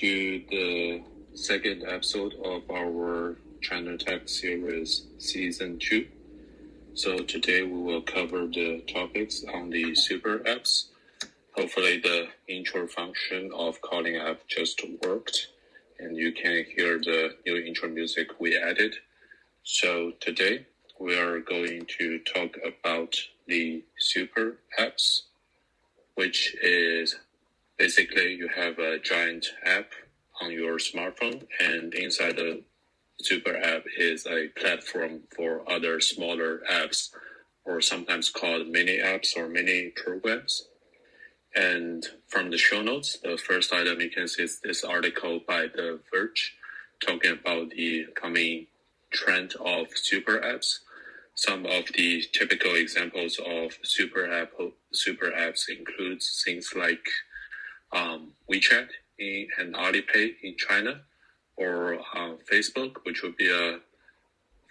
to the second episode of our China Tech series, Season 2. So today we will cover the topics on the Superapps. Hopefully the intro function of calling app just worked, and you can hear the new intro music we added. So today we are going to talk about the Superapps, which is basically you have a giant app on your smartphone, and inside the Super app is a platform for other smaller apps, or sometimes called mini apps or mini programs. And from the show notes, the first item you can see is this article by The Verge talking about the coming trend of super apps. Some of the typical examples of super apps includes things like Wechat and Alipay in China, or Facebook, which would be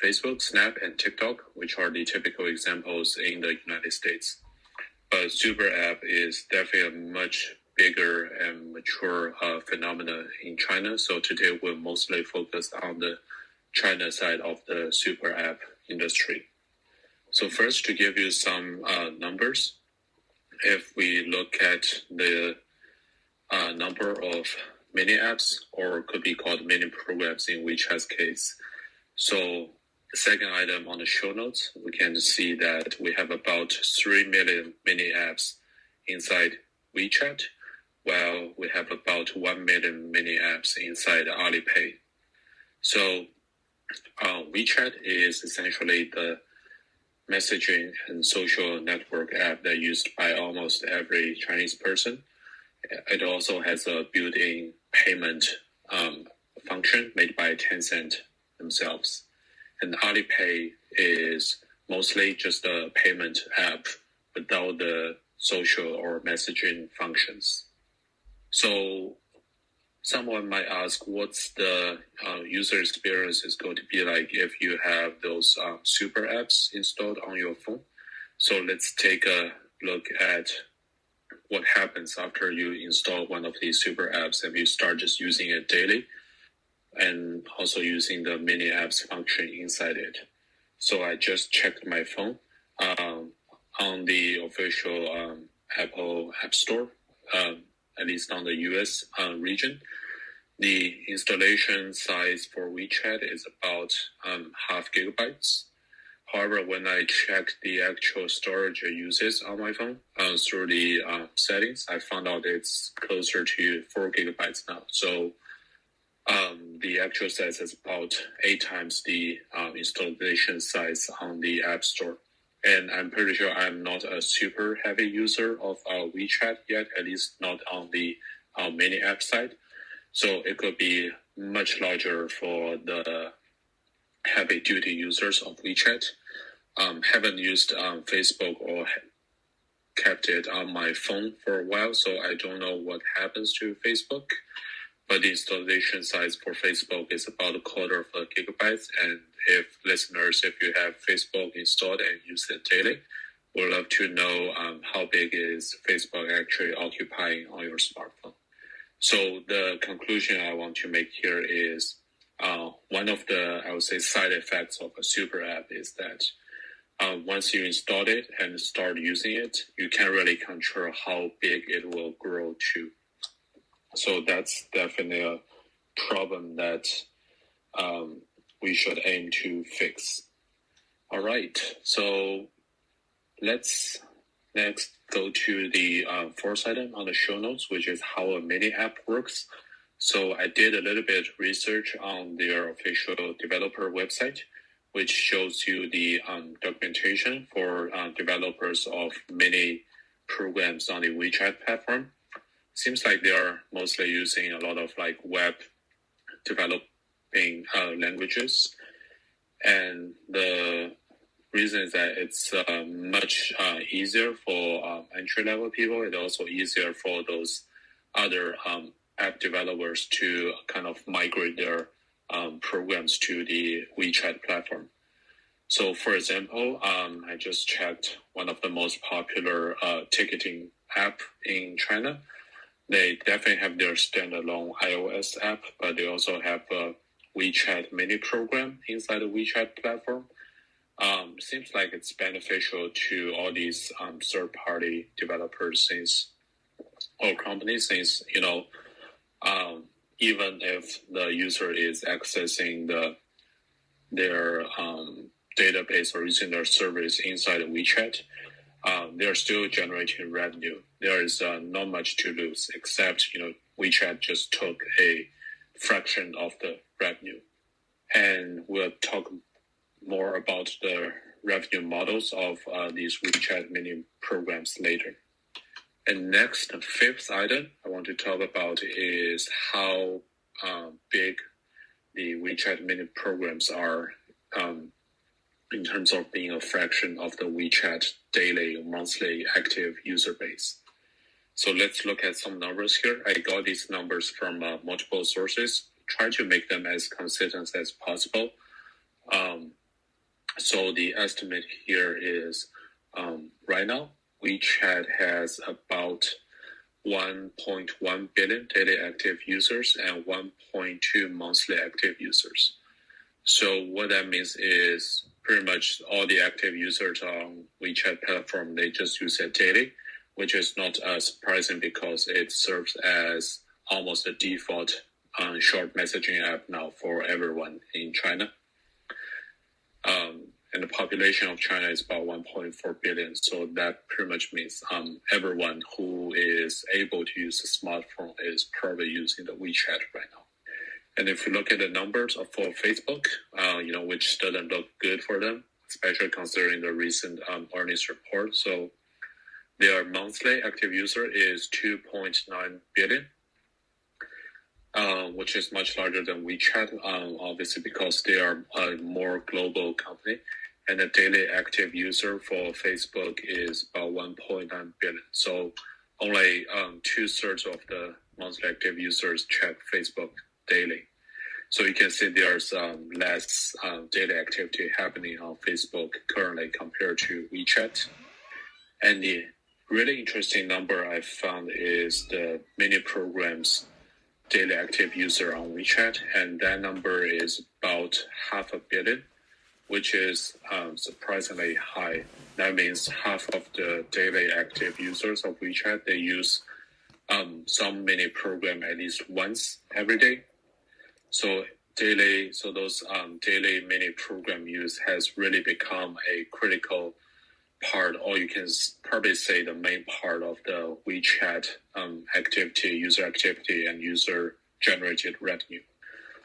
Facebook, Snap, and TikTok, which are the typical examples in the United States. But super app is definitely a much bigger and mature phenomenon in China. So today we'll mostly focus on the China side of the super app industry. So first, to give you some numbers, if we look at the number of mini apps, or could be called mini programs in Wechat's case. So the second item on the show notes, we can see that we have about 3 million mini apps inside Wechat, while we have about 1 million mini apps inside Alipay. So Wechat is essentially the messaging and social network app that is used by almost every Chinese person. It also has a built-in payment function made by Tencent themselves. And Alipay is mostly just a payment app without the social or messaging functions. So someone might ask, what's the user experience is going to be like if you have those super apps installed on your phone? So let's take a look at what happens after you install one of these super apps and you start just using it daily, and also using the mini apps function inside it. So I just checked my phone on the official Apple App Store, at least on the US region. The installation size for Wechat is about half gigabytes. However, when I checked the actual storage it uses on my phone through the settings, I found out it's closer to 4 gigabytes now. So the actual size is about 8 times the installation size on the App Store. And I'm pretty sure I'm not a super heavy user of Wechat yet, at least not on the mini app side. So it could be much larger for the heavy duty users of Wechat. Haven't used Facebook or kept it on my phone for a while, so I don't know what happens to Facebook. But the installation size for Facebook is about 1/4 of a gigabyte. And if you have Facebook installed and use it daily, we'd love to know how big is Facebook actually occupying on your smartphone. So the conclusion I want to make here is one of the, I would say, side effects of a super app is that once you install it and start using it, you can't really control how big it will grow to. So that's definitely a problem that we should aim to fix. All right, so let's next go to the fourth item on the show notes, which is how a mini app works. So I did a little bit of research on their official developer website, which shows you the documentation for developers of mini programs on the Wechat platform. Seems like they are mostly using a lot of like web developing languages. And the reason is that it's much easier for entry-level people. It's also easier for those other app developers to kind of migrate their programs to the Wechat platform. So for example, I just checked one of the most popular ticketing app in China, they definitely have their standalone iOS app, but they also have a WeChat mini program inside the WeChat platform. Seems like it's beneficial to all these third-party developers or companies, since even if the user is accessing their database or using their service inside of WeChat, they're still generating revenue. There is not much to lose, except WeChat just took a fraction of the revenue. And we'll talk more about the revenue models of these WeChat mini programs later. And next, the fifth item I want to talk about is how big the WeChat mini programs are in terms of being a fraction of the WeChat daily or monthly active user base. So let's look at some numbers here. I got these numbers from multiple sources. Try to make them as consistent as possible. So the estimate here is right now, WeChat has about 1.1 billion daily active users and 1.2 monthly active users. So what that means is pretty much all the active users on WeChat platform, they just use it daily, which is not surprising because it serves as almost a default short messaging app now for everyone in China. And the population of China is about 1.4 billion. So that pretty much means everyone who is able to use a smartphone is probably using the WeChat right now. And if you look at the numbers for Facebook, which doesn't look good for them, especially considering the recent earnings report. So their monthly active user is 2.9 billion. Which is much larger than WeChat, obviously because they are a more global company. And the daily active user for Facebook is about 1.9 billion. So only 2/3 of the monthly active users check Facebook daily. So you can see there's less daily activity happening on Facebook currently compared to WeChat. And the really interesting number I found is the mini programs daily active user on WeChat, and that number is about 500 million, which is surprisingly high. That means half of the daily active users of WeChat, they use some mini program at least once every day. So those daily mini program use has really become a critical part, or you can probably say the main part of the WeChat user activity and user generated revenue.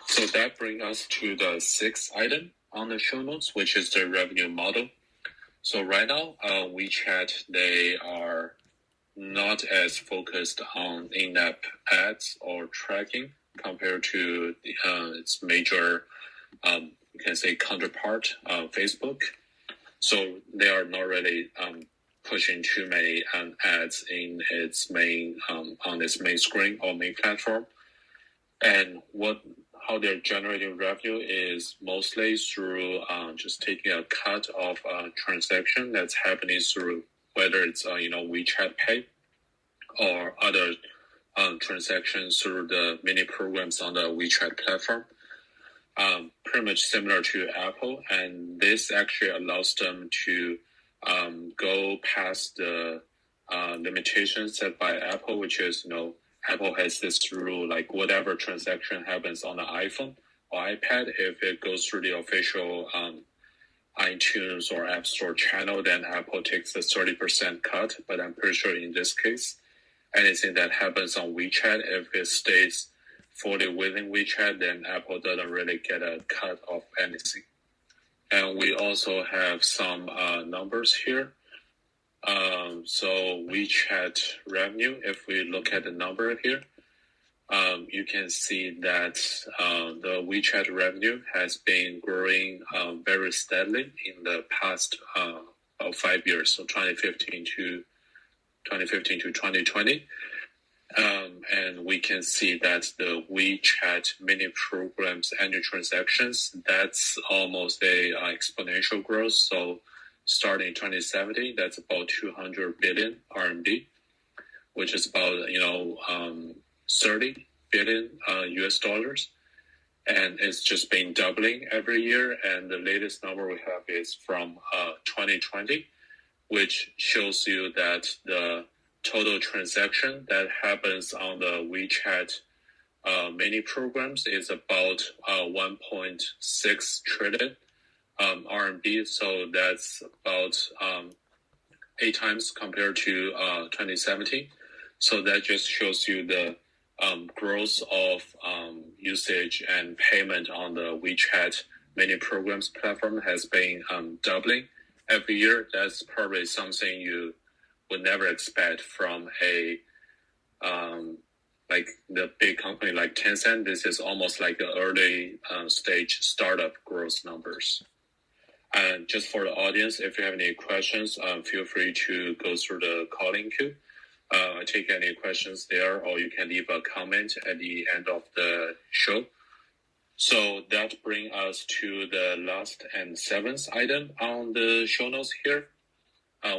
So that brings us to the sixth item on the show notes, which is the revenue model. So right now, WeChat, they are not as focused on in-app ads or tracking compared to its major, you can say, counterpart, Facebook. So they are not really pushing too many ads in its main on its main screen or main platform. And how they're generating revenue is mostly through just taking a cut of transaction that's happening through whether it's WeChat Pay or other transactions through the mini programs on the WeChat platform. Pretty much similar to Apple, and this actually allows them to go past the limitations set by Apple, which is, Apple has this rule, like whatever transaction happens on the iPhone or iPad, if it goes through the official iTunes or App Store channel, then Apple takes a 30% cut. But I'm pretty sure in this case, anything that happens on WeChat, if it stays fully within WeChat, then Apple doesn't really get a cut of anything. And we also have some numbers here. So WeChat revenue, if we look at the number here, you can see that the WeChat revenue has been growing very steadily in the past about 5 years, so 2015 to 2020. And we can see that the WeChat mini programs annual transactions, that's almost a exponential growth. So starting in 2017, that's about 200 billion RMB. which is about 30 billion US dollars, and it's just been doubling every year. And the latest number we have is from 2020, which shows you that the total transaction that happens on the WeChat mini programs is about 1.6 trillion RMB. So that's about 8 times compared to 2017. So that just shows you the growth of usage and payment on the WeChat mini programs platform has been doubling every year. That's probably something you would never expect from a like the big company like Tencent. This is almost like the early stage startup growth numbers. And just for the audience, if you have any questions, feel free to go through the calling queue. Take any questions there, or you can leave a comment at the end of the show. So that brings us to the last and 7th item on the show notes here,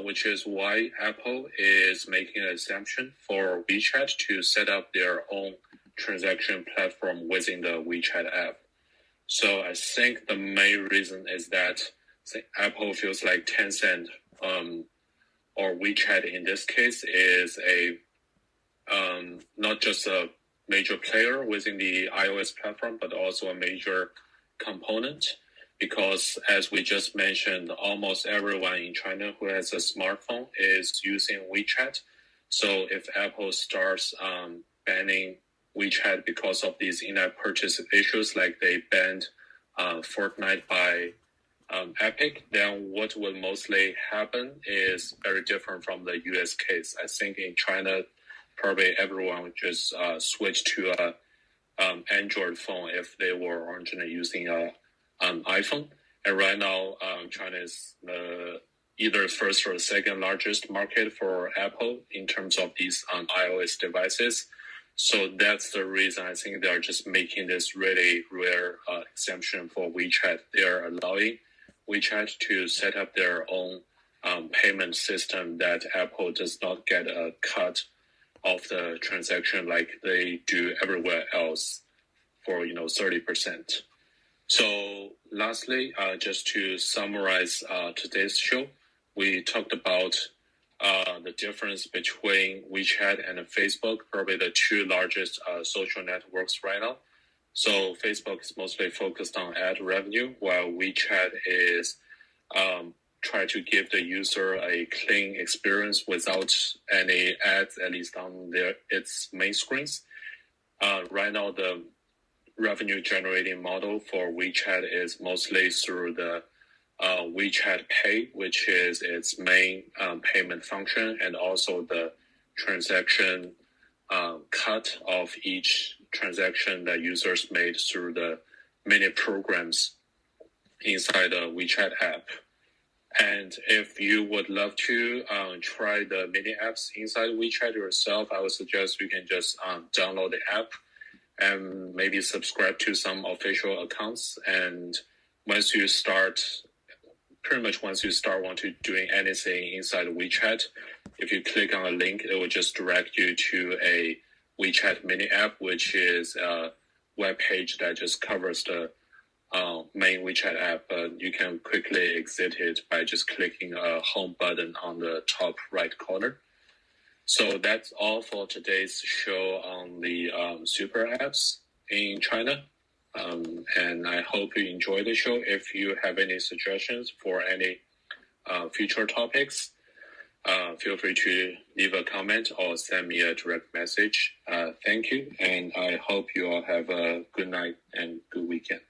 which is why Apple is making an exemption for WeChat to set up their own transaction platform within the WeChat app. So I think the main reason is that Apple feels like Tencent or WeChat in this case is a not just a major player within the iOS platform, but also a major component, because as we just mentioned, almost everyone in China who has a smartphone is using WeChat. So if Apple starts banning WeChat because of these in-app purchase issues, like they banned Fortnite by Epic, then what will mostly happen is very different from the US case. I think in China, probably everyone would just switch to a Android phone if they were originally using an iPhone. And right now, China is either first or second largest market for Apple in terms of these iOS devices. So that's the reason I think they're just making this really rare exemption for WeChat. They're allowing WeChat to set up their own payment system that Apple does not get a cut of the transaction like they do everywhere else for 30%. So lastly, just to summarize today's show, we talked about the difference between WeChat and Facebook, probably the two largest social networks right now. So Facebook is mostly focused on ad revenue, while WeChat is try to give the user a clean experience without any ads, at least on its main screens. Right now, the revenue generating model for WeChat is mostly through the WeChat Pay, which is its main payment function, and also the transaction cut of each transaction that users made through the mini programs inside the WeChat app. And if you would love to try the mini apps inside WeChat yourself, I would suggest you can just download the app and maybe subscribe to some official accounts. And once you start want to doing anything inside WeChat, if you click on a link, it will just direct you to a WeChat mini app, which is a web page that just covers the main WeChat app, but you can quickly exit it by just clicking a home button on the top right corner. So that's all for today's show on the super apps in China. And I hope you enjoy the show. If you have any suggestions for any future topics, feel free to leave a comment or send me a direct message. Thank you, and I hope you all have a good night and good weekend.